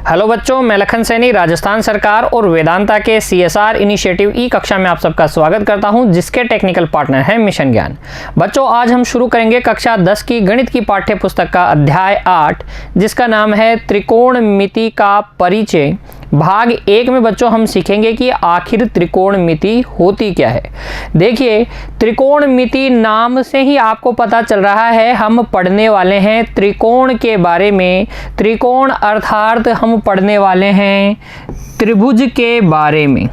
Hello बच्चों, मैं लखन सैनी राजस्थान सरकार और वेदांता के CSR इनिशिएटिव ई कक्षा में आप सबका स्वागत करता हूं, जिसके टेक्निकल पार्टनर है मिशन ज्ञान। बच्चों, आज हम शुरू करेंगे कक्षा 10 की गणित की पाठ्य पुस्तक का अध्याय 8, जिसका नाम है त्रिकोणमिति का परिचय। भाग 1 में बच्चों हम सीखेंगे कि आखिर त्रिकोणमिति होती क्या है। देखिए, त्रिकोणमिति नाम से ही आपको पता चल रहा है हम पढ़ने वाले हैं त्रिकोण के बारे में। त्रिकोण अर्थात हम पढ़ने वाले हैं त्रिभुज के बारे में,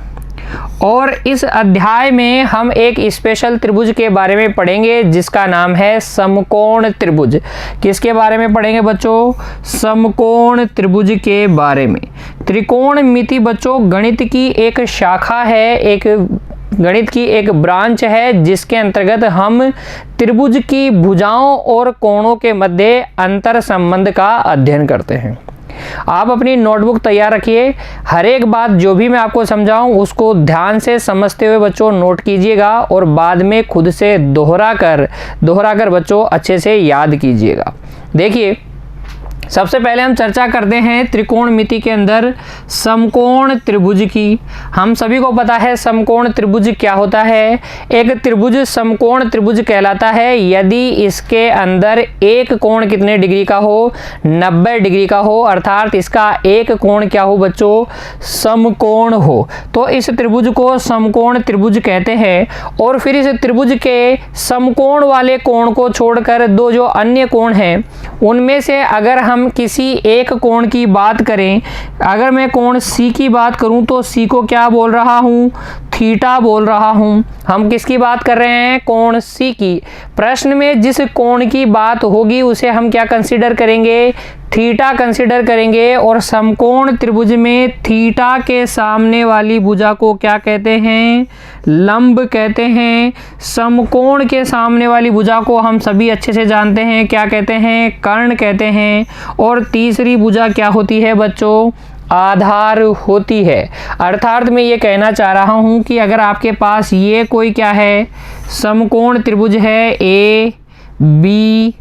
और इस अध्याय में हम एक स्पेशल त्रिभुज के बारे में पढ़ेंगे जिसका नाम है समकोण त्रिभुज। किसके बारे में पढ़ेंगे बच्चों? समकोण त्रिभुज के बारे में। त्रिकोणमिति बच्चों गणित की एक शाखा है, एक गणित की एक ब्रांच है, जिसके अंतर्गत हम त्रिभुज की भुजाओं और कोणों के मध्य अंतर संबंध का अध्ययन करते हैं। आप अपनी नोटबुक तैयार रखिए, हर एक बात जो भी मैं आपको समझाऊं उसको ध्यान से समझते हुए बच्चों नोट कीजिएगा और बाद में खुद से दोहरा कर बच्चों अच्छे से याद कीजिएगा। देखिए, सबसे पहले हम चर्चा करते हैं त्रिकोणमिति के अंदर समकोण त्रिभुज की। हम सभी को पता है समकोण त्रिभुज क्या होता है। एक त्रिभुज समकोण त्रिभुज कहलाता है यदि इसके अंदर एक कोण कितने डिग्री का हो? 90 डिग्री का हो, अर्थात इसका एक कोण क्या हो बच्चों? समकोण हो। तो इस त्रिभुज को समकोण त्रिभुज कहते हैं। और फिर इस त्रिभुज के समकोण वाले कोण को छोड़कर दो जो अन्य कोण हैं, उनमें से अगर हम किसी एक कोण की बात करें, अगर मैं कोण C की बात करूं तो C को क्या बोल रहा हूं? थीटा बोल रहा हूं। हम किसकी बात कर रहे हैं? कोण C की। प्रश्न में जिस कोण की बात होगी उसे हम क्या कंसीडर करेंगे? थीटा कंसीडर करेंगे। और समकोण त्रिभुज में थीटा के सामने वाली भुजा को क्या कहते हैं? लंब कहते हैं। समकोण के सामने वाली भुजा को हम सभी अच्छे से जानते हैं, क्या कहते हैं? कर्ण कहते हैं। और तीसरी भुजा क्या होती है बच्चों? आधार होती है। अर्थात मैं ये कहना चाह रहा हूं कि अगर आपके पास ये कोई क्या है, समकोण त्रिभुज है ABC,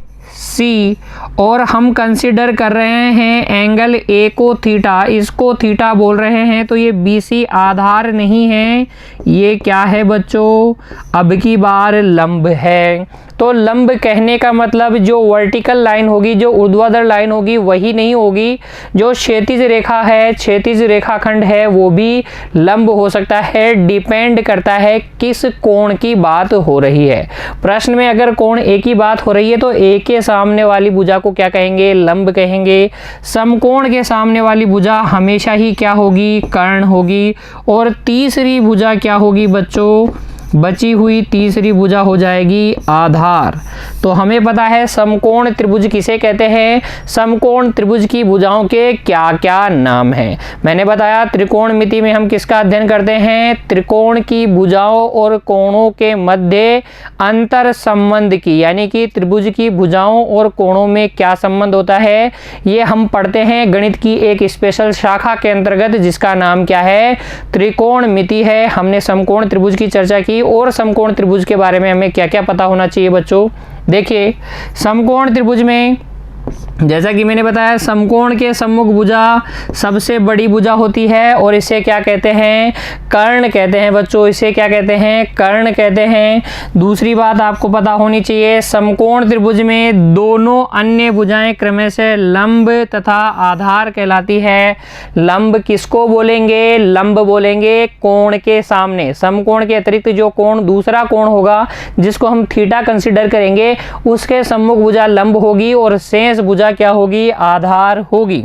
और हम कंसीडर कर रहे हैं एंगल A को थीटा, इसको थीटा बोल रहे हैं, तो ये BC आधार नहीं है, ये क्या है बच्चों? अब की बार लंब है। तो लंब कहने का मतलब जो वर्टिकल लाइन होगी, जो ऊर्ध्वाधर लाइन होगी वही नहीं होगी, जो क्षैतिज रेखा है, क्षैतिज रेखाखंड है, वो भी लंब हो सकता है। डिपेंड करता है किस कोण की बात हो रही है। प्रश्न में अगर कोण A की बात हो रही है तो A के सामने वाली भुजा को क्या कहेंगे? लंब कहेंगे। समकोण के सामने वाली भुजा हमेशा ही क्या होगी? कर्ण होगी। और तीसरी भुजा क्या होगी बच्चों? बची हुई तीसरी भुजा हो जाएगी आधार। तो हमें पता है समकोण त्रिभुज किसे कहते हैं। समकोण त्रिभुज की भुजाओं के क्या क्या नाम हैं। मैंने बताया त्रिकोणमिति में हम किसका अध्ययन करते हैं? त्रिकोण की भुजाओं और कोणों के मध्य अंतर संबंध की, यानी कि त्रिभुज की भुजाओं और कोणों में क्या संबंध होता है, ये हम पढ़ते हैं गणित की एक स्पेशल शाखा के अंतर्गत, जिसका नाम क्या है? त्रिकोणमिति है। हमने समकोण त्रिभुज की चर्चा की, और समकोण त्रिभुज के बारे में हमें क्या क्या पता होना चाहिए बच्चों। देखिए, समकोण त्रिभुज में जैसा कि मैंने बताया समकोण के सम्मुख भुजा सबसे बड़ी भुजा होती है, और इसे क्या कहते हैं? कर्ण कहते हैं बच्चों। इसे क्या कहते हैं? कर्ण कहते हैं। दूसरी बात आपको पता होनी चाहिए, समकोण त्रिभुज में दोनों अन्य भुजाएं क्रम से लंब तथा आधार कहलाती है। लंब किसको बोलेंगे? लंब बोलेंगे कोण के सामने। समकोण के अतिरिक्त जो कोण दूसरा कोण होगा, जिसको हम थीटा कंसिडर करेंगे, उसके सम्मुख भुजा लंब होगी और शेष भुजा क्या होगी? आधार होगी।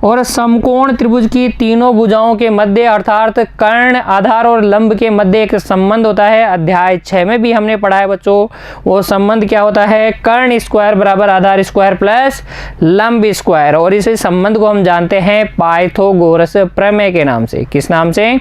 और समकोण त्रिभुज की तीनों भुजाओं के मध्य अर्थात कर्ण, आधार और लंब के मध्य एक संबंध होता है। अध्याय 6 में भी हमने पढ़ा है बच्चों। वो संबंध क्या होता है? कर्ण स्क्वायर बराबर आधार स्क्वायर प्लस लंब स्क्वायर। और इस संबंध को हम जानते हैं पाइथागोरस प्रमेय के नाम से। किस नाम से?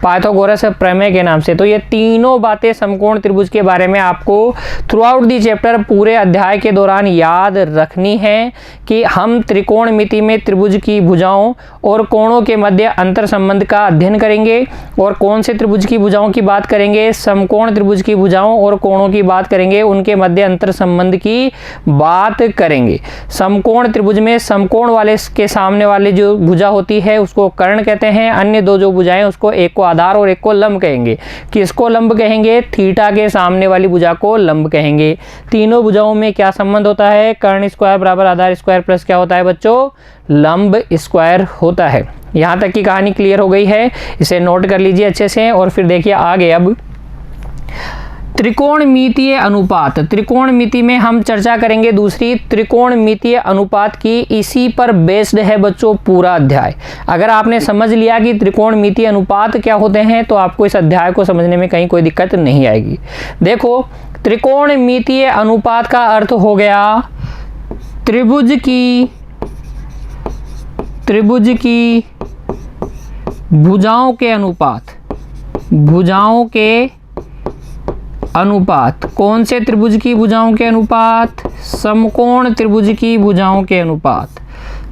पाइथागोरस प्रमेय के नाम से। तो ये तीनों बातें समकोण त्रिभुज के बारे में आपको थ्रू आउट दी चैप्टर पूरे अध्याय के दौरान याद रखनी है कि हम त्रिकोणमिति में त्रिभुज की भुजाओं और कोणों के मध्य अंतर संबंध का अध्ययन करेंगे। और कौन से त्रिभुज की भुजाओं की बात करेंगे? समकोण त्रिभुज की भुजाओं और कोणों की बात करेंगे, उनके मध्य अंतर संबंध की बात करेंगे। समकोण त्रिभुज में समकोण वाले के सामने वाले जो भुजा होती है उसको कर्ण कहते हैं, अन्य दो जो भुजाएं उसको एक को आधार और एक को लंब कहेंगे। किसको लंब कहेंगे? थीटा के सामने वाली भुजा को लंब कहेंगे। तीनों भुजाओं में क्या संबंध होता है? कर्ण स्क्वायर बराबर आधार स्क्वायर प्लस क्या होता है बच्चों? लंब स्क्वायर होता है। यहाँ तक की कहानी क्लियर हो गई है, इसे नोट कर लीजिए अच्छे से। और फिर देखिए आगे अब त्रिकोणमितीय अनुपात। त्रिकोणमिति में हम चर्चा करेंगे दूसरी त्रिकोणमितीय अनुपात की। इसी पर बेस्ड है बच्चों पूरा अध्याय। अगर आपने समझ लिया कि त्रिकोणमितीय अनुपात क्या होते हैं तो आपको इस अध्याय को समझने में कहीं कोई दिक्कत नहीं आएगी। देखो, त्रिकोणमितीय अनुपात का अर्थ हो गया त्रिभुज की भुजाओं के अनुपात। भुजाओं के अनुपात। कौन से त्रिभुज की भुजाओं के अनुपात? समकोण त्रिभुज की भुजाओं के अनुपात।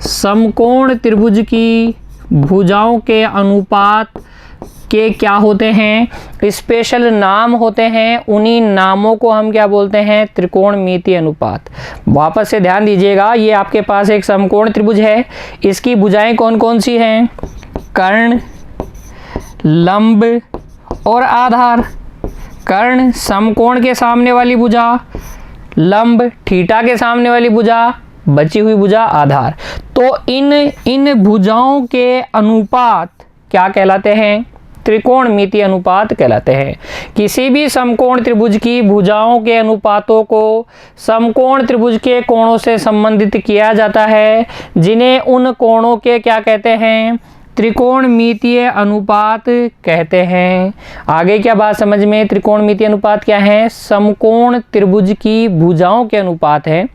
समकोण त्रिभुज की भुजाओं के अनुपात के क्या होते हैं? स्पेशल नाम होते हैं। उन्हीं नामों को हम क्या बोलते हैं? त्रिकोणमितीय अनुपात। वापस से ध्यान दीजिएगा, ये आपके पास एक समकोण त्रिभुज है। इसकी भुजाएं कौन कौन सी हैं? कर्ण, लंब और आधार। कर्ण समकोण के सामने वाली भुजा, लंब थीटा के सामने वाली भुजा, बची हुई भुजा आधार। तो इन भुजाओं के अनुपात क्या कहलाते हैं? त्रिकोणमितीय अनुपात कहलाते हैं। किसी भी समकोण त्रिभुज की भुजाओं के अनुपातों को समकोण त्रिभुज के कोणों से संबंधित किया जाता है, जिन्हें उन कोणों के क्या कहते हैं? त्रिकोणमितीय अनुपात कहते हैं। आगे क्या बात समझ में? त्रिकोणमितीय अनुपात क्या है? समकोण त्रिभुज की भुजाओं के अनुपात है,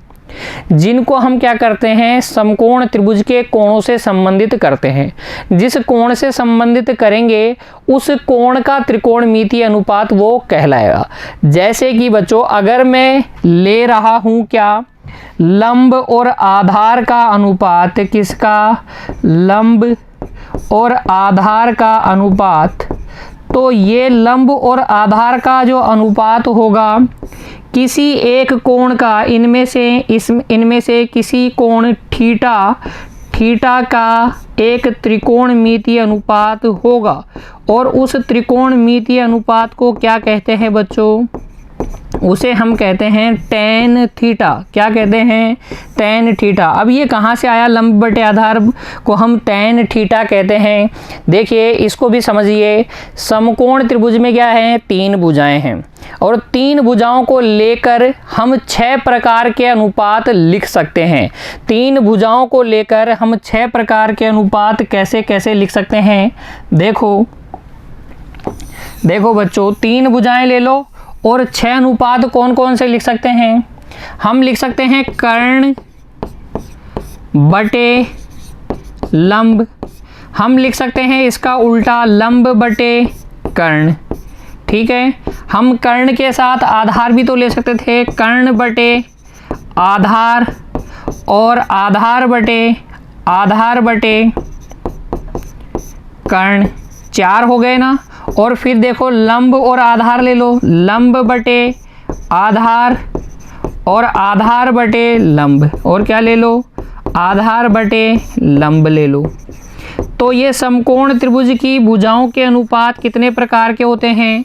जिनको हम क्या करते हैं? समकोण त्रिभुज के कोणों से संबंधित करते हैं। जिस कोण से संबंधित करेंगे उस कोण का त्रिकोणमितीय अनुपात वो कहलाएगा। जैसे कि बच्चों, अगर मैं ले रहा हूं क्या? लंब और आधार का अनुपात। किसका? लंब और आधार का अनुपात। तो ये लंब और आधार का जो अनुपात होगा किसी एक कोण का, इनमें से किसी कोण थीटा का एक त्रिकोणमितीय अनुपात होगा। और उस त्रिकोणमितीय अनुपात को क्या कहते हैं बच्चों? उसे हम कहते हैं tan थीटा। क्या कहते हैं? tan theta. अब ये कहाँ से आया? लंब बटे आधार को हम tan थीटा कहते हैं। देखिए इसको भी समझिए। समकोण त्रिभुज में क्या है? 3 भुजाएं हैं और 3 भुजाओं को लेकर हम 6 प्रकार के अनुपात लिख सकते हैं। 3 भुजाओं को लेकर हम 6 प्रकार के अनुपात कैसे कैसे लिख सकते हैं? देखो बच्चों, 3 भुजाएं ले लो और 6 अनुपात कौन कौन से लिख सकते हैं? हम लिख सकते हैं कर्ण बटे लंब। हम लिख सकते हैं इसका उल्टा लंब बटे कर्ण। ठीक है, हम कर्ण के साथ आधार भी तो ले सकते थे। कर्ण बटे आधार और आधार बटे कर्ण। 4 हो गए ना। और फिर देखो लंब और आधार ले लो। लंब बटे आधार और आधार बटे लंब। और क्या ले लो? आधार बटे लंब ले लो। तो ये समकोण त्रिभुज की भुजाओं के अनुपात कितने प्रकार के होते हैं?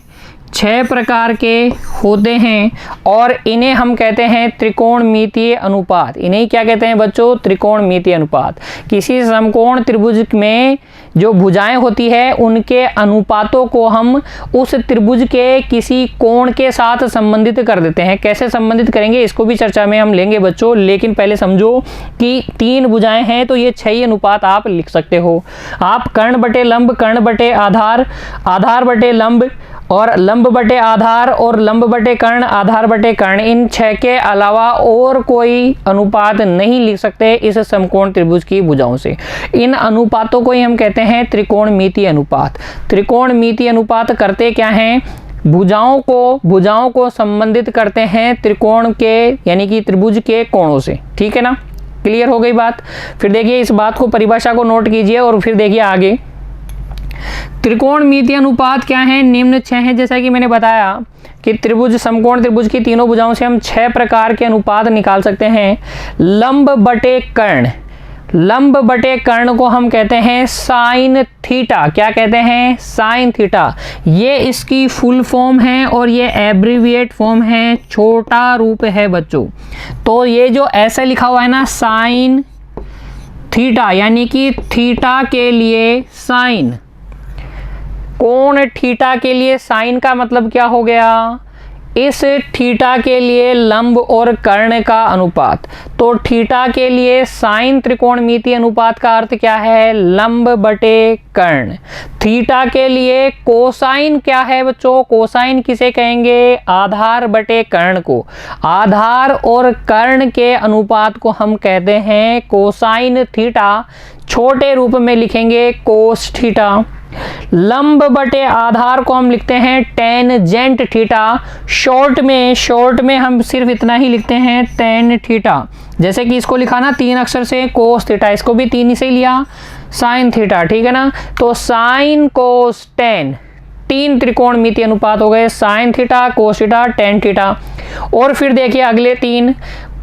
6 प्रकार के होते हैं। और इन्हें हम कहते हैं त्रिकोणमितीय अनुपात। इन्हें क्या कहते हैं बच्चों? त्रिकोणमितीय अनुपात। किसी समकोण त्रिभुज में जो भुजाएं होती है उनके अनुपातों को हम उस त्रिभुज के किसी कोण के साथ संबंधित कर देते हैं। कैसे संबंधित करेंगे इसको भी चर्चा में हम लेंगे बच्चों, लेकिन पहले समझो कि 3 भुजाएं हैं तो ये 6 ही अनुपात आप लिख सकते हो। आप कर्ण बटे लंब, कर्ण बटे आधार, आधार बटे लंब और लंब बटे आधार और लंब बटे कर्ण, आधार बटे कर्ण, इन 6 के अलावा और कोई अनुपात नहीं लिख सकते इस समकोण त्रिभुज की भुजाओं से। इन अनुपातों को ही हम कहते हैं त्रिकोणमितीय अनुपात। त्रिकोणमितीय अनुपात करते क्या हैं, भुजाओं को संबंधित करते हैं त्रिकोण के यानी कि त्रिभुज के कोणों से। ठीक है ना, क्लियर हो गई बात। फिर देखिए इस बात को, परिभाषा को नोट कीजिए और फिर देखिए आगे। त्रिकोणमितीय अनुपात क्या है, निम्न 6 हैं। जैसा कि मैंने बताया कि त्रिभुज, समकोण त्रिभुज की तीनों भुजाओं से हम 6 प्रकार के अनुपात निकाल सकते हैं। लंब बटे कर्ण, लंब बटे कर्ण को हम कहते हैं साइन थीटा। क्या कहते हैं, साइन थीटा। ये इसकी फुल फॉर्म है और ये एब्रीविएट फॉर्म है, छोटा रूप है बच्चों। तो ये जो ऐसे लिखा हुआ है ना साइन थीटा, यानी कि थीटा के लिए साइन, कोण थीटा के लिए साइन का मतलब क्या हो गया, इस थीटा के लिए लंब और कर्ण का अनुपात। तो थीटा के लिए साइन त्रिकोणमितीय अनुपात का अर्थ क्या है, लंब बटे कर्ण। थीटा के लिए कोसाइन क्या है बच्चों, कोसाइन किसे कहेंगे, आधार बटे कर्ण को। आधार और कर्ण के अनुपात को हम कहते हैं कोसाइन थीटा, छोटे रूप में लिखेंगे कोस थीटा। लंब बटे आधार को हम लिखते हैं टेनजेंट थीटा। शॉर्ट में हम सिर्फ इतना ही लिखते हैं टेन थीटा। जैसे कि इसको लिखा ना 3 अक्षर से कोस थीटा, इसको भी 3 ही से लिया साइन थीटा। ठीक है ना, तो साइन कोस टेन, 3 त्रिकोणमितीय अनुपात हो गए, sine theta, cos theta, tan theta. और फिर देखिए अगले 3,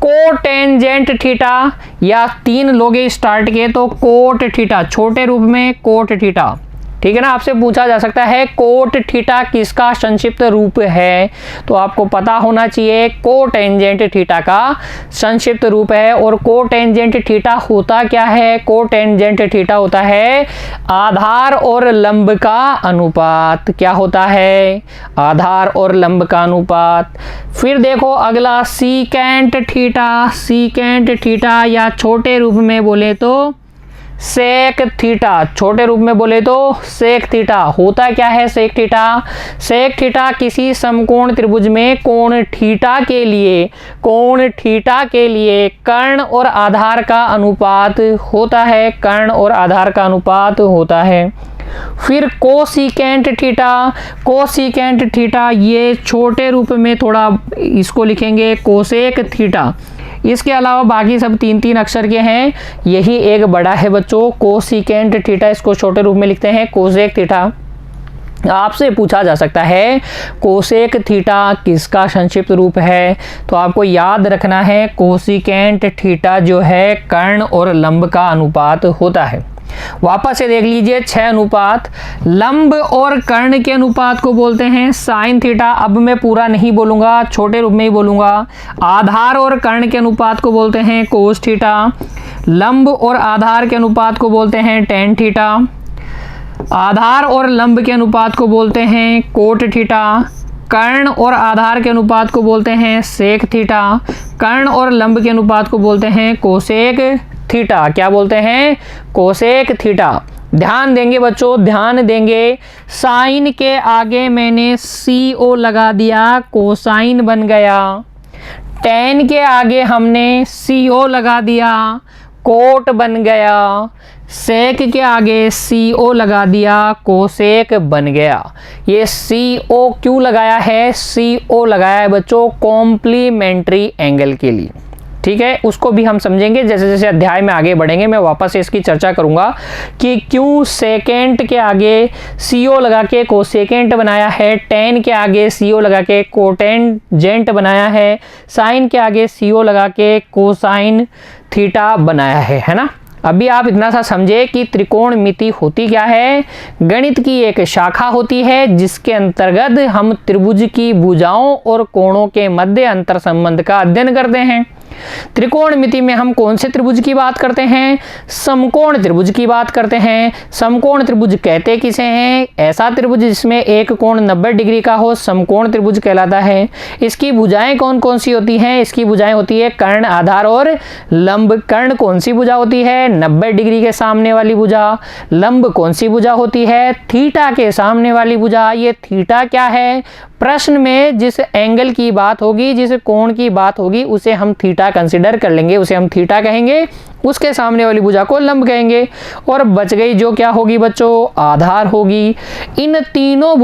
कोटेंजेंट थीटा, या 3 लोगे स्टार्ट के तो कोट थीटा, छोटे रूप में कोट थीटा। ठीक है ना, आपसे पूछा जा सकता है कोट थीटा किसका संक्षिप्त रूप है, तो आपको पता होना चाहिए कोटेंजेंट थीटा का संक्षिप्त रूप है। और कोटेंजेंट थीटा होता क्या है, कोटेंजेंट थीटा होता है आधार और लंब का अनुपात। क्या होता है, आधार और लंब का अनुपात। फिर देखो अगला सीकेंट थीटा, सीकेंट थीटा या छोटे रूप में बोले तो सेक थीटा, छोटे रूप में बोले तो सेक थीटा। होता क्या है सेक थीटा, सेक थीटा किसी समकोण त्रिभुज में कोण थीटा के लिए कर्ण और आधार का अनुपात होता है, कर्ण और आधार का अनुपात होता है। फिर कोसिकेंट थीटा, कोसिकेंट थीटा ये छोटे रूप में थोड़ा इसको लिखेंगे कोसेक थीटा। इसके अलावा बाकी सब 3-3 अक्षर के हैं, यही एक बड़ा है बच्चों कोसिकेंट थीटा, इसको छोटे रूप में लिखते हैं कोसेक थीटा। आपसे पूछा जा सकता है कोसेक थीटा किसका संक्षिप्त रूप है, तो आपको याद रखना है कोसिकेंट थीटा जो है कर्ण और लंब का अनुपात होता है। वापस से देख लीजिए 6 अनुपात। लंब और कर्ण के अनुपात को बोलते हैं साइन थीटा। अब मैं पूरा नहीं बोलूंगा, छोटे रूप में ही बोलूंगा। आधार और कर्ण के अनुपात को बोलते हैं कोस थीटा। लंब और आधार के अनुपात को बोलते हैं टेन थीटा। आधार और लंब के अनुपात को बोलते हैं कोट थीटा। कर्ण और आधार के अनुपात को बोलते हैं सेक थीटा। कर्ण और लंब के अनुपात को बोलते हैं कोसेक थीटा। क्या बोलते हैं, कोसेक थीटा। ध्यान देंगे बच्चों, ध्यान देंगे, साइन के आगे मैंने CO लगा दिया, कोसाइन बन गया। टेन के आगे हमने CO लगा दिया, कोट बन गया। सेक के आगे CO लगा दिया, कोसेक बन गया। ये CO क्यों लगाया है, CO लगाया है बच्चों कॉम्प्लीमेंट्री एंगल के लिए। ठीक है, उसको भी हम समझेंगे जैसे जैसे अध्याय में आगे बढ़ेंगे। मैं वापस से इसकी चर्चा करूंगा कि क्यों सेकेंट के आगे CO लगा के कोसेकेंट बनाया है, टेन के आगे CO लगा के कोटेंजेंट बनाया है, साइन के आगे CO लगा के कोसाइन थीटा बनाया है ना। अभी आप इतना सा समझे कि त्रिकोणमिति होती क्या है, गणित की एक शाखा होती है जिसके अंतर्गत हम त्रिभुज की भुजाओं और कोणों के मध्य अंतर संबंध का अध्ययन करते हैं। त्रिकोणमिति में हम कौन से त्रिभुज की बात करते हैं, समकोण त्रिभुज की बात करते हैं। समकोण त्रिभुज कहते किसे हैं, ऐसा त्रिभुज जिसमें एक कोण 90 डिग्री का हो समकोण त्रिभुज कहलाता है। इसकी भुजाएं कौन कौन सी होती हैं, इसकी भुजाएं होती है कर्ण, आधार और लंब। कर्ण कौन सी भुजा होती है, 90 डिग्री के सामने वाली भुजा। लंब कौन सी भुजा होती है, थीटा के सामने वाली भुजा। ये थीटा क्या है, प्रश्न में जिस एंगल की बात होगी, जिस कोण की बात होगी उसे हम थीटा भुजा कंसीडर कर लेंगे, उसे हम थीटा कहेंगे, उसके सामने वाली भुजा को लंब कहेंगे, और बच गई जो क्या होगी बच्चों, आधार होगी। इन तीनों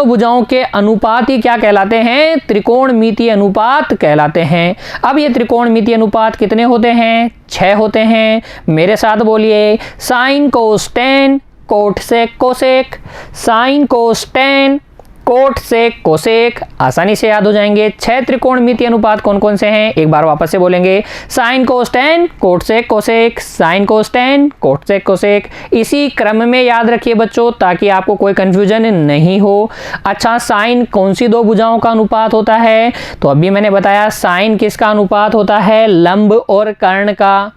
भुजाओं के अनुपात ही क्या कहलाते हैं, त्रिकोणमितीय अनुपात कहलाते हैं। अब ये त्रिकोणमितीय अनुपात कितने होते हैं, 6 होते हैं। मेरे साथ बोलिए, sine cos tan cot sec cosec, sine cos tan cot sec cosec, आसानी से याद हो जाएंगे। 6 त्रिकोणमितीय अनुपात कौन कौन से हैं, एक बार वापस से बोलेंगे, sine cos tan cot sec cosec, sine cos tan cot sec cosec. इसी क्रम में याद रखिए बच्चों, ताकि आपको कोई कंफ्यूजन नहीं हो। अच्छा, साइन कौन सी दो भुजाओं का अनुपात होता है, तो अभी मैंने बताया साइन किसका अनुपात होता है, लंब और कर्ण का।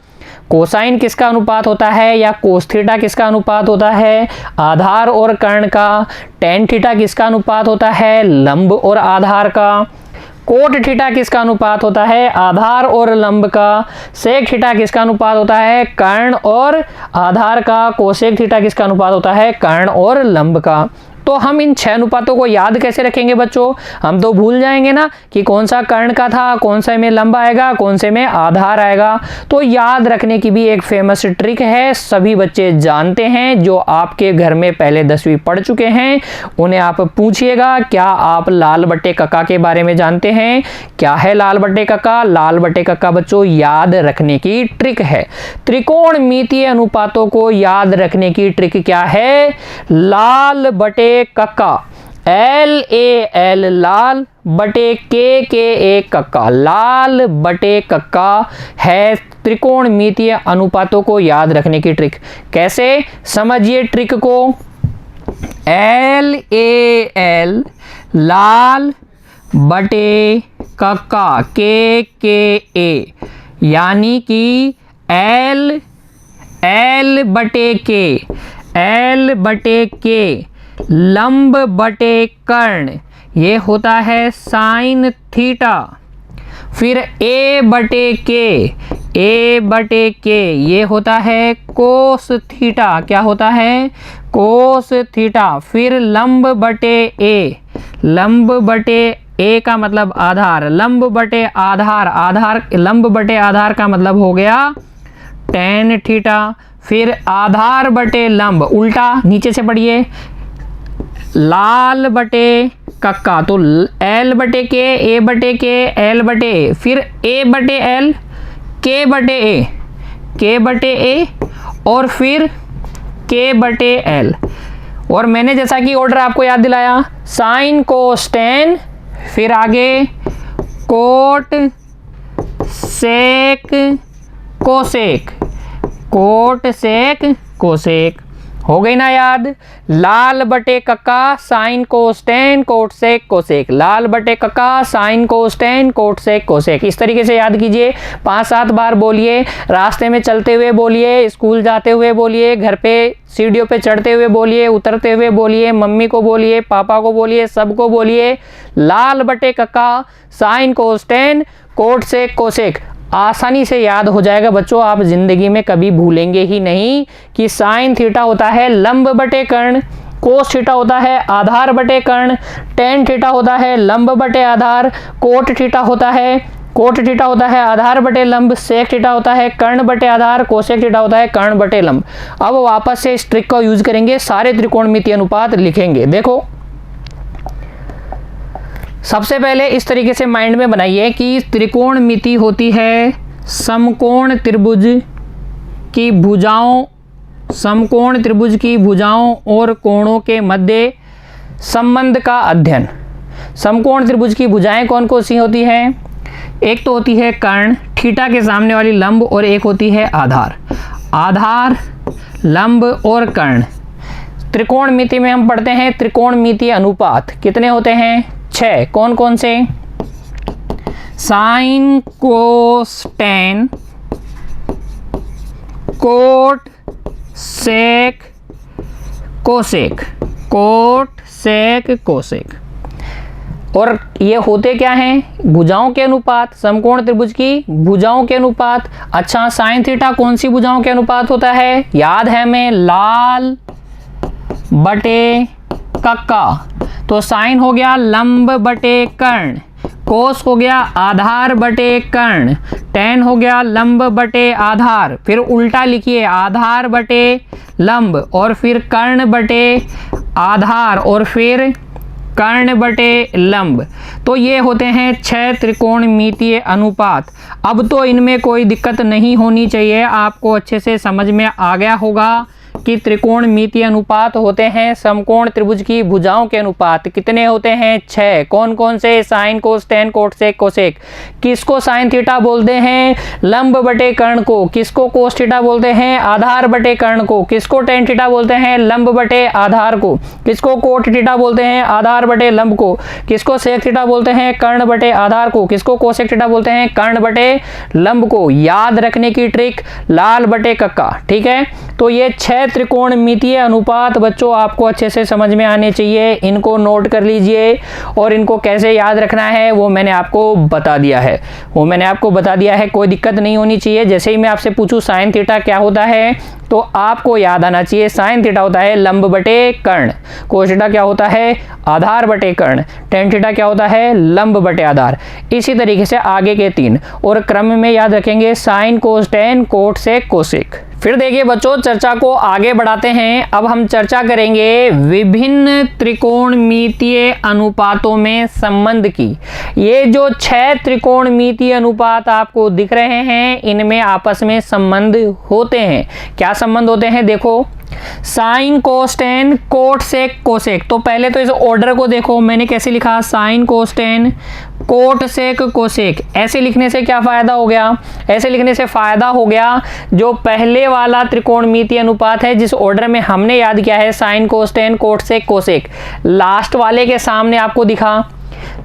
कोसाइन किसका अनुपात होता है, या कोस थीटा किसका अनुपात होता है, आधार और कर्ण का। टेन थीटा किसका अनुपात होता है, लंब और आधार का। कोट थीटा किसका अनुपात होता है, आधार और लंब का। सेक थीटा किसका अनुपात होता है, कर्ण और आधार का। कोसेक थीटा किसका अनुपात होता है, कर्ण और लंब का। तो हम इन 6 अनुपातों को याद कैसे रखेंगे बच्चों, हम तो भूल जाएंगे ना कि कौन सा कर्ण का था, कौन से में लंब आएगा, कौन से में आधार आएगा। तो याद रखने की भी एक फेमस ट्रिक है, सभी बच्चे जानते हैं, जो आपके घर में पहले 10वीं पढ़ चुके हैं उन्हें आप पूछिएगा, क्या आप लाल बट्टे कक्का के बारे में जानते हैं। क्या है लाल बट्टे कक्का, लाल बट्टे कक्का बच्चों याद रखने की ट्रिक है। त्रिकोणमितीय अनुपातों को याद रखने की ट्रिक क्या है, लाल बटे कक्का, LAL लाल बटे KKA कक्का, लाल बटे कक्का है त्रिकोणमितीय अनुपातों को याद रखने की ट्रिक। कैसे, समझिए ट्रिक को। LAL लाल बटे कक्का KKA, यानी कि L बटे K लंब बटे कर्ण, ये होता है साइन थीटा। फिर A बटे K ये होता है कोस थीटा, क्या होता है, कोस थीटा। फिर लंब बटे A का मतलब आधार, लंब बटे आधार, लंब बटे आधार का मतलब हो गया टेन थीटा। फिर आधार बटे लंब, उल्टा नीचे से पढ़िए, लाल बटे कक्का, तो L बटे K, A बटे K, L बटे A, फिर A बटे L, K बटे A और फिर K बटे L। और मैंने जैसा कि ऑर्डर आपको याद दिलाया, साइन कोस टेन, फिर आगे cot sec cosec, cot sec cosec. हो गई ना याद, लाल बटे कक्का sine cos tan cot sec cosec, लाल बटे कक्का sine cos tan cot sec cosec. इस तरीके से याद कीजिए, 5-7 बार बोलिए, रास्ते में चलते हुए बोलिए, स्कूल जाते हुए बोलिए, घर पे सीढ़ियों पे चढ़ते हुए बोलिए, उतरते हुए बोलिए, मम्मी को बोलिए, पापा को बोलिए, सबको बोलिए, लाल बटे कक्का sine cos tan cot sec cosec. आसानी से याद हो जाएगा बच्चों, आप जिंदगी में कभी भूलेंगे ही नहीं कि साइन थीटा होता है लंब बटे कर्ण, कोस थीटा होता है आधार बटे कर्ण, टेन थीटा होता है लंब बटे आधार, कोट थीटा होता है आधार बटे लंब, सेक थीटा होता है कर्ण बटे आधार, कोसेक थीटा होता है कर्ण बटे लंब। अब वापस से इस ट्रिक का यूज करेंगे, सारे त्रिकोणमितीय अनुपात लिखेंगे। देखो, सबसे पहले इस तरीके से माइंड में बनाइए कि त्रिकोणमिति होती है समकोण त्रिभुज की भुजाओं, समकोण त्रिभुज की भुजाओं और कोणों के मध्य संबंध का अध्ययन। समकोण त्रिभुज की भुजाएं कौन कौन सी होती हैं, एक तो होती है कर्ण, थीटा के सामने वाली लंब, और एक होती है आधार। आधार, लंब और कर्ण। त्रिकोणमिति में हम पढ़ते हैं त्रिकोणमितीय अनुपात कितने होते हैं, 6। कौन कौन से, sine cos tan cot sec cosec, cot sec cosec. और ये होते क्या हैं, भुजाओं के अनुपात, समकोण त्रिभुज की भुजाओं के अनुपात। अच्छा, साइन थीटा कौन सी भुजाओं के अनुपात होता है, याद है हमें, लाल बटे कक्का, तो साइन हो गया लंब बटे कर्ण, कोस हो गया आधार बटे कर्ण, टेन हो गया लंब बटे आधार, फिर उल्टा लिखिए आधार बटे लंब, और फिर कर्ण बटे आधार, और फिर कर्ण बटे लंब। तो ये होते हैं 6 त्रिकोणमितीय अनुपात। अब तो इनमें कोई दिक्कत नहीं होनी चाहिए, आपको अच्छे से समझ में आ गया होगा कि त्रिकोणमितीय अनुपात होते हैं समकोण त्रिभुज की भुजाओं के अनुपात। कितने होते हैं? 6। कौन कौन से? Sine, cos, tan, cot, sec, cosec. किसको साइन थीटा बोलते हैं? लंब बटे कर्ण को। किसको कोस थीटा बोलते हैं? आधार बटे कर्ण को। किसको टेन थीटा बोलते हैं? लंब बटे आधार को। किसको कोट थीटा बोलते हैं? आधार बटे लंब को। किसको सेक थीटा बोलते हैं? कर्ण बटे आधार को। किसको कोसेक थीटा बोलते हैं? कर्ण बटे लंब को। याद रखने की ट्रिक लाल बटे कक्का, ठीक है। तो ये 6 त्रिकोणमितीय अनुपात बच्चों आपको अच्छे से समझ में आने चाहिए, इनको नोट कर लीजिए, और इनको कैसे याद रखना है वो मैंने आपको बता दिया है, कोई दिक्कत नहीं होनी चाहिए। जैसे ही मैं आपसे पूछूं साइन थीटा क्या होता है, तो आपको याद आना चाहिए साइन थीटा होता है लंब बटे कर्ण, कोस थीटा क्या होता है? आधार बटे कर्ण, टेन थीटा क्या होता है? लंब बटे आधार। इसी तरीके से आगे के 3 और क्रम में याद रखेंगे sign, cos, tan, cot, sec, cosec. फिर देखिए बच्चों, चर्चा को आगे बढ़ाते हैं। अब हम चर्चा करेंगे विभिन्न त्रिकोणमितीय अनुपातों में संबंध की। ये जो 6 त्रिकोणमितीय अनुपात आपको दिख रहे हैं, इनमें आपस में संबंध होते हैं। क्या संबंध होते हैं? देखो, sign, cos, tan, cot, sec, cosec. तो पहले तो इस ऑर्डर को देखो, मैंने कैसे लिखा? Sign, cos, tan, cot, sec, cosec. ऐसे लिखने से क्या फायदा हो गया? ऐसे लिखने से फायदा हो गया, जो पहले वाला त्रिकोणमितीय अनुपात है जिस ऑर्डर में हमने याद किया है sign, cos, tan, cot, sec, cosec, last वाले के सामने आपको दिखा,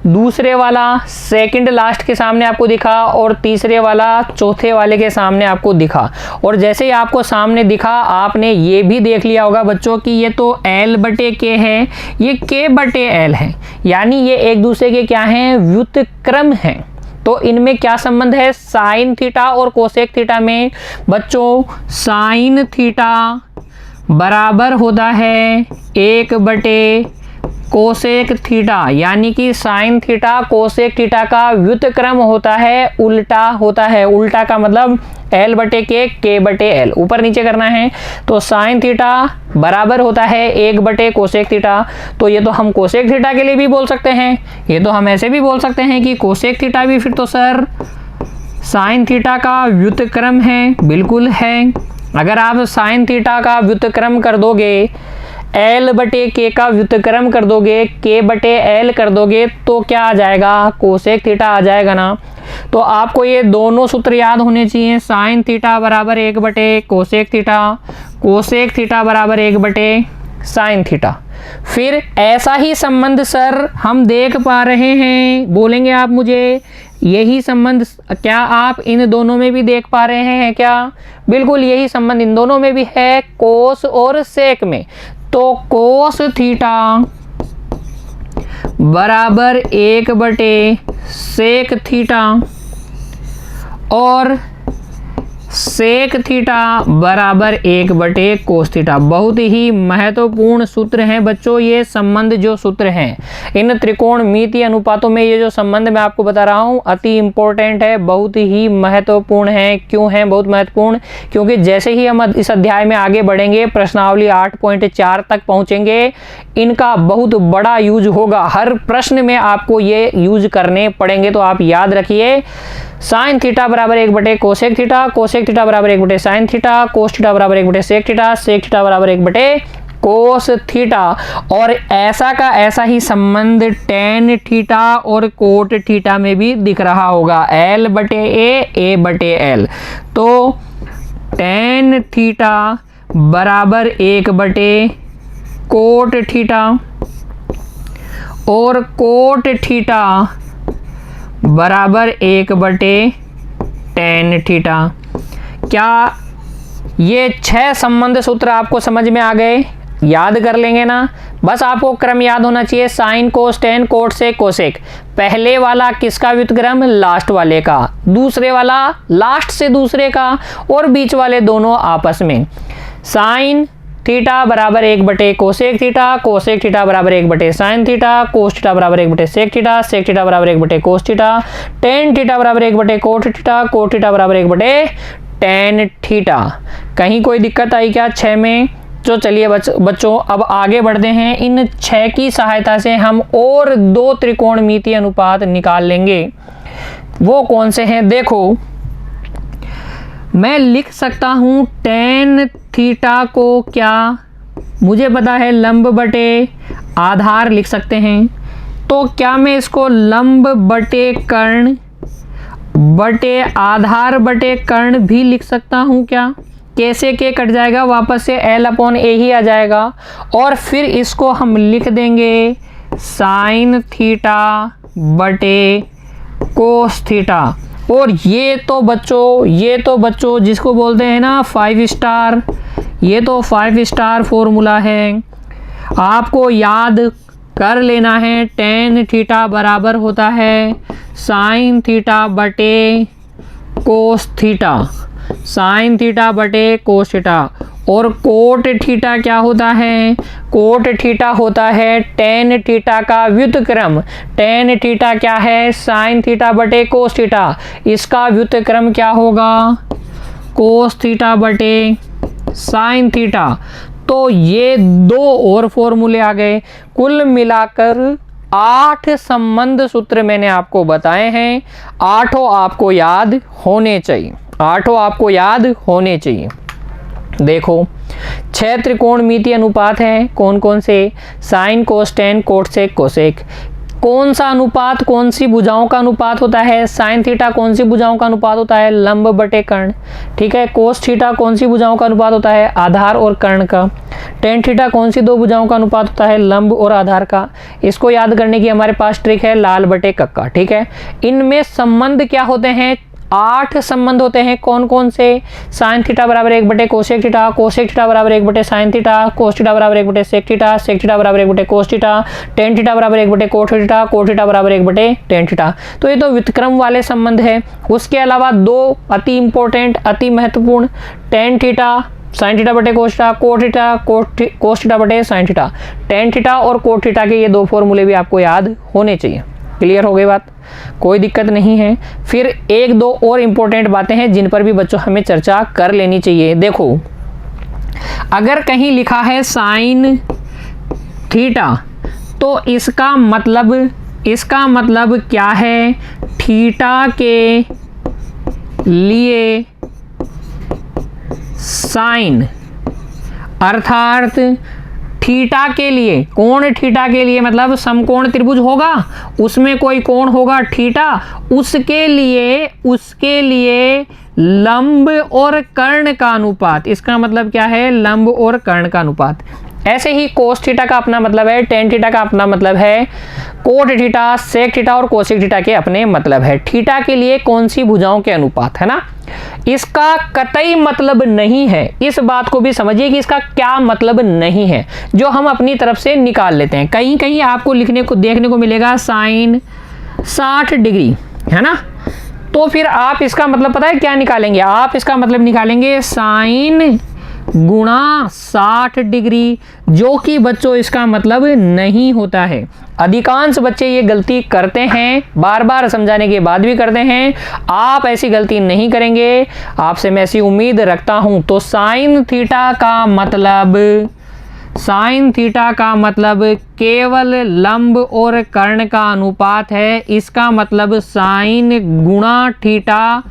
दूसरे वाला सेकंड लास्ट के सामने आपको दिखा, और तीसरे वाला चौथे वाले के सामने आपको दिखा। और जैसे ही आपको सामने दिखा, आपने ये भी देख लिया होगा बच्चों कि ये तो L बटे K है, ये K बटे L है, यानी ये एक दूसरे के क्या हैं? व्युत्क्रम हैं। तो इनमें क्या संबंध है? साइन थीटा और कोसेक थीटा में बच्चों साइन थीटा बराबर होता है 1 बटे कोसेक थीटा, यानी कि साइन थीटा कोसेक थीटा का व्युत्क्रम होता है, उल्टा होता है। उल्टा का मतलब L बटे K बटे L, ऊपर नीचे करना है। तो साइन थीटा बराबर होता है 1 बटे कोसेक थीटा। तो ये तो हम कोसेक थीटा के लिए भी बोल सकते हैं, ये तो हम ऐसे भी बोल सकते हैं कि कोसेक थीटा भी फिर तो सर साइन थीटा का व्युत्क्रम है। बिल्कुल है। अगर आप साइन थीटा का व्युत्क्रम कर दोगे, L बटे K का व्युत्क्रम कर दोगे, K बटे L कर दोगे, तो क्या आ जाएगा? कोसेक थीटा आ जाएगा ना। तो आपको ये दोनों सूत्र याद होने चाहिए। साइन थीटा बराबर 1 बटे कोसेक थीटा, कोसेक थीटा बराबर 1 बटे साइन थीटा। फिर ऐसा ही संबंध सर हम देख पा रहे हैं, बोलेंगे आप मुझे, यही संबंध क्या आप इन दोनों में भी देख पा रहे हैं क्या? बिल्कुल यही संबंध इन दोनों में भी है, कोस और सेक में। तो कोस थीटा बराबर 1 बटे सेक थीटा, और सेक थीटा बराबर 1 बटे कोस थीटा। बहुत ही महत्वपूर्ण सूत्र हैं बच्चों ये संबंध, जो सूत्र हैं इन त्रिकोणमितीय अनुपातों में, ये जो संबंध मैं आपको बता रहा हूँ अति इंपॉर्टेंट है, बहुत ही महत्वपूर्ण है। क्यों है बहुत महत्वपूर्ण? क्योंकि जैसे ही हम इस अध्याय में आगे बढ़ेंगे, प्रश्नावली 8.4 तक पहुँचेंगे, इनका बहुत बड़ा यूज होगा। हर प्रश्न में आपको ये यूज करने पड़ेंगे। तो आप याद रखिए, साइन थीटा बराबर 1 बटे कोसेक थीटा, कोसेक थीटा बराबर 1 बटे साइन थीटा, कोस थीटा बराबर 1 बटे सेक थीटा, सेक थीटा बराबर 1 बटे कोस थीटा। और ऐसा का ऐसा ही संबंध टेन थीटा और कोट थीटा में भी दिख रहा होगा, L बटे A बटे L। तो टेन थीटा बराबर 1 बटे कोट थीटा, और कोट थीटा बराबर 1 बटे टेन थीटा। क्या ये 6 संबंध सूत्र आपको समझ में आ गए? याद कर लेंगे ना। बस आपको क्रम याद होना चाहिए, sign, cos, tan, cot, sec, cosec. पहले वाला किसका व्युत्क्रम? लास्ट वाले का। दूसरे वाला लास्ट से दूसरे का, और बीच वाले दोनों आपस में। साइन थीटा बराबर 1 कोसेक थीटा, कोसेक थीटा बराबर 1 साइन थीटा, कोस थीटा बराबर 1 सेक थीटा, सेक थीटा बराबर 1 कोस थीटा, टेन थीटा बराबर 1 कोट थीटा, कोट थीटा बराबर 1 टेन थीटा। कहीं कोई दिक्कत आई क्या 6 में? तो चलिए बच्चों अब आगे बढ़ते हैं। इन 6 की सहायता से हम और 2 त्रिकोणमितीय अनुपात निकाल लेंगे। वो कौन से हैं? देखो, मैं लिख सकता हूं टेन थीटा को क्या, मुझे पता है लंब बटे आधार लिख सकते हैं। तो क्या मैं इसको लंब बटे कर्ण बटे आधार बटे कर्ण भी लिख सकता हूं क्या? कैसे के कट जाएगा, वापस से L/A ही आ जाएगा और फिर इसको हम लिख देंगे साइन थीटा बटे कोस थीटा। और ये तो बच्चों जिसको बोलते हैं ना 5 स्टार, ये तो 5 स्टार फॉर्मूला है, आपको याद कर लेना है। टेन थीटा बराबर होता है साइन थीटा बटे कोस थीटा, साइन थीटा बटे कोस थीटा। और कोट थीटा क्या होता है? कोट थीटा होता है टेन थीटा का व्युत्क्रम। टेन थीटा क्या है? साइन थीटा बटे कोस थीटा। इसका व्युत्क्रम क्या होगा? कोस थीटा बटे साइन थीटा। तो ये 2 और फॉर्मूले आ गए। कुल मिलाकर 8 संबंध सूत्र मैंने आपको बताए हैं। 8 आपको याद होने चाहिए, 8 आपको याद होने चाहिए। देखो 6 त्रिकोणमितीय अनुपात हैं। कौन कौन से? Sine, cos, tan, cot, sec, cosec. कौन सा अनुपात कौन सी भुजाओं का अनुपात होता है? साइन थीटा कौन सी भुजाओं का अनुपात होता है? लंब बटे कर्ण। ठीक है। कोस थीटा कौन सी भुजाओं का अनुपात होता है? आधार और कर्ण का। टेन थीटा कौन सी 2 भुजाओं का अनुपात होता है? लंब और आधार का। इसको याद करने की हमारे पास ट्रिक है लाल बटे कक्का। ठीक है। इनमें संबंध क्या होते हैं? 8 संबंध होते हैं। कौन कौन से? साइन थीटा बराबर 1 कोसेक थीटा, कोसेक थीटा बराबर 1 साइन थीटा, कोस थीटा बराबर 1 सेक थीटा, सेक थीटा बराबर 1 कोस थीटा, टेन थीटा बराबर 1 कोट थीटा, कोट थीटा बराबर 1 टेन थीटा। तो ये तो व्युत्क्रम वाले संबंध है। उसके अलावा 2 अति इंपॉर्टेंट, अति महत्वपूर्ण, टेन थीटा साइन थीटा बटे cos theta, cot theta cos theta बटे साइन थीटा। टेन थीटा और कोट थीटा के ये 2 फॉर्मूले भी आपको याद होने चाहिए। क्लियर हो गई बात? कोई दिक्कत नहीं है। फिर 1-2 और इम्पोर्टेंट बातें हैं जिन पर भी बच्चों हमें चर्चा कर लेनी चाहिए। देखो, अगर कहीं लिखा है साइन थीटा तो इसका मतलब क्या है? थीटा के लिए साइन, अर्थात थीटा के लिए, कोण थीटा के लिए मतलब समकोण त्रिभुज होगा, उसमें कोई कोण होगा थीटा, उसके लिए लंब और कर्ण का अनुपात। इसका मतलब क्या है? लंब और कर्ण का अनुपात। ऐसे ही कोस थीटा का अपना मतलब है, टेन थीटा का अपना मतलब है, कोट थीटा, सेक थीटा और कोसेक थीटा के अपने मतलब है। थीटा के लिए कौन सी भुजाओं के अनुपात, है ना? इसका कतई मतलब नहीं है, इस बात को भी समझिए कि इसका क्या मतलब नहीं है, जो हम अपनी तरफ से निकाल लेते हैं। कहीं कहीं आपको देखने को मिलेगा साइन 60 डिग्री, है ना? तो फिर आप इसका मतलब पता है क्या निकालेंगे? आप इसका मतलब निकालेंगे साइन गुणा 60 डिग्री, जो कि बच्चों इसका मतलब नहीं होता है। अधिकांश बच्चे ये गलती करते हैं, बार बार समझाने के बाद भी करते हैं। आप ऐसी गलती नहीं करेंगे, आपसे मैं ऐसी उम्मीद रखता हूं। तो साइन थीटा का मतलब केवल लंब और कर्ण का अनुपात है। इसका मतलब साइन गुणा थीटा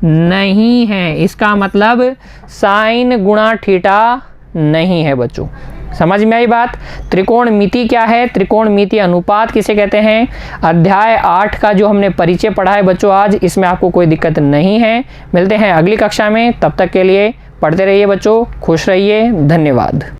नहीं है, इसका मतलब साइन गुणा थीटा नहीं है। बच्चों समझ में आई बात? त्रिकोणमिति क्या है? त्रिकोणमिति अनुपात किसे कहते हैं? अध्याय 8 का जो हमने परिचय पढ़ा है बच्चों आज, इसमें आपको कोई दिक्कत नहीं है। मिलते हैं अगली कक्षा में, तब तक के लिए पढ़ते रहिए बच्चों, खुश रहिए, धन्यवाद।